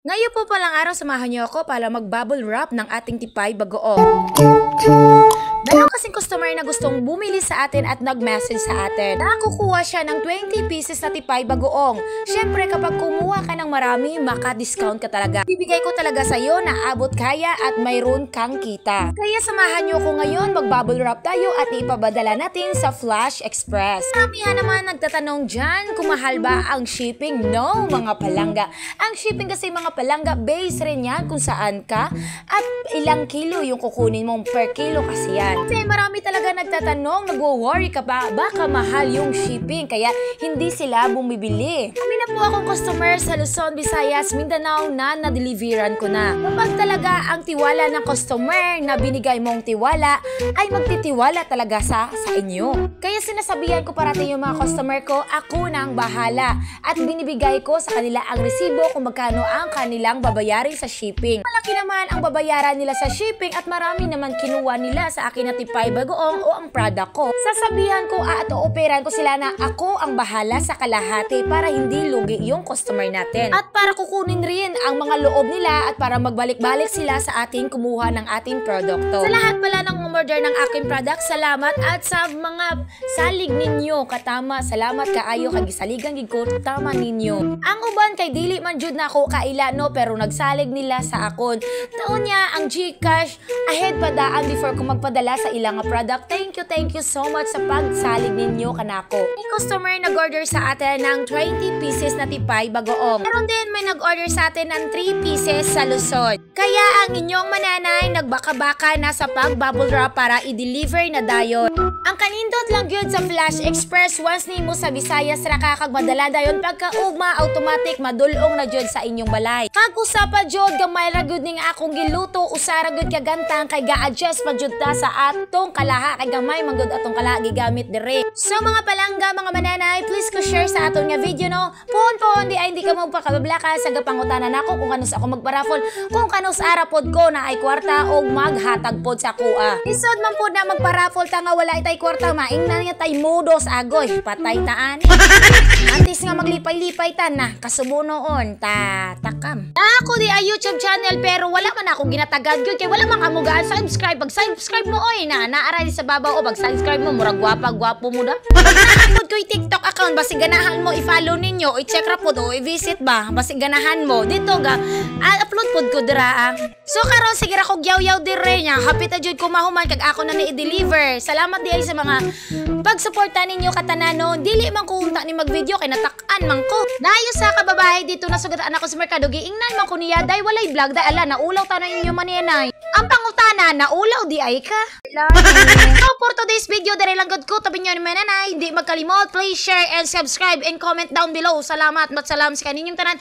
Ngayon po palang araw, samahan niyo ako para mag-bubble wrap ng ating tipay bagoong. Meron kasing customer na gustong bumili sa atin at nag-message sa atin. Nakukuha siya ng 20 pieces na tipay bagoong. Siyempre kapag kumuha ka ng marami, maka-discount ka talaga. Bibigay ko talaga sa iyo na abot kaya at mayroon kang kita. Kaya samahan niyo ako ngayon, mag-bubble wrap tayo at ipapadala natin sa Flash Express. Maramihan naman nagtatanong dyan kung mahal ba ang shipping. No, mga palangga. Ang shipping kasi mga palangga, base rin yan kung saan ka at ilang kilo yung kukunin mong per kilo kasi yan. Kasi marami talaga nagtatanong, nagwo-worry ka ba, baka mahal yung shipping kaya hindi sila bumibili. Kami na po akong customer sa Luzon, Visayas, Mindanao na na-deliveran ko na. Kapag talaga ang tiwala ng customer na binigay mong tiwala ay magtitiwala talaga sa inyo. Kaya sinasabihan ko parating yung mga customer ko, ako na ang bahala at binibigay ko sa kanila ang resibo kung magkano ang kanilang babayarin sa shipping. Malaki naman ang babayaran nila sa shipping at marami naman kinuha nila sa akin na tipay bagoong o ang product ko. Sasabihan ko at ooperan ko sila na ako ang bahala sa kalahati para hindi lugi yung customer natin. At para kukunin rin ang mga loob nila at para magbalik-balik sila sa ating kumuha ng ating produkto. Sa lahat pala ng umorder ng aking product, salamat at sa mga salig ninyo katama. Salamat kaayo kag gisaligan gid ko tama ninyo. Ang uban kay dili man jud na ako kaila no pero nagsalig nila sa akon. Taon niya ang GCash ahead pa daan before ko magpadala sa ilang product. Thank you so much sa pagsalig ninyo kanako. May customer nag-order sa atin ng 20 pieces na tipay bagoong. Meron din may nag-order sa atin ng 3 pieces sa Luzon. Kaya ang inyong mananay nagbaka-baka na sa pag-bubble wrap para i-deliver na dayon. Ang kanindot lang yun sa Flash Express once nimo sa Visayas ra kakagmadala dayon pagkaugma automatic madulong na jud sa inyong balay. Kag usa pa jud gamay ra gud ning akong giluto usa ra gud ka gantang kay ga-adjust pa jud ta sa atong kalaha kay gamay man gud atong kalaha gigamit dire. So mga palangga, mga mananay, please ko share sa aton nga video no. Pohon di ay hindi ka magpakabablaka sa gapangutanan nako kung kanus ako magparafol, kung kanus ara pod ko na ay kwarta o maghatag pod sa kuha. Isod man pod na magparafol ta nga wala itay kwarta maingnan nga tay modos agoy patay taan. Antes nga maglipay-lipay ta na kasubunoon ta takam. Ako di ay YouTube channel pero wala man ako ginatagad gyud kay wala man amugaan subscribe. Pag-subscribe mo oy na naara di sa babaw o pag-subscribe mo murag gwapa-gwapo mo da. Pag ko'y TikTok account basi ganahan mo i-follow ninyo, i-check ra pod o i-visit ba basi ganahan mo dito ga upload pod ko dira. So karon sige ra ko yaw-yaw dire nya hapit jud ko mahuman kag ako na ni-deliver. Salamat di ay sa mga pagsuporta ninyo katananon. Dili man ko unta ni mag-video kay natak-an man ko. Dayo sa kababahay dito nasugatan ako sa merkado giingnan man ko niya day walay vlog day ala naulaw ta na inyo manenay. Ang pangutana naulaw di ay ka. So for today's video dire lang gud ko tabi niyo ni mananay. Hindi magkalimot please share and subscribe and comment down below. Salamat mat salam sa kaninyong tanan.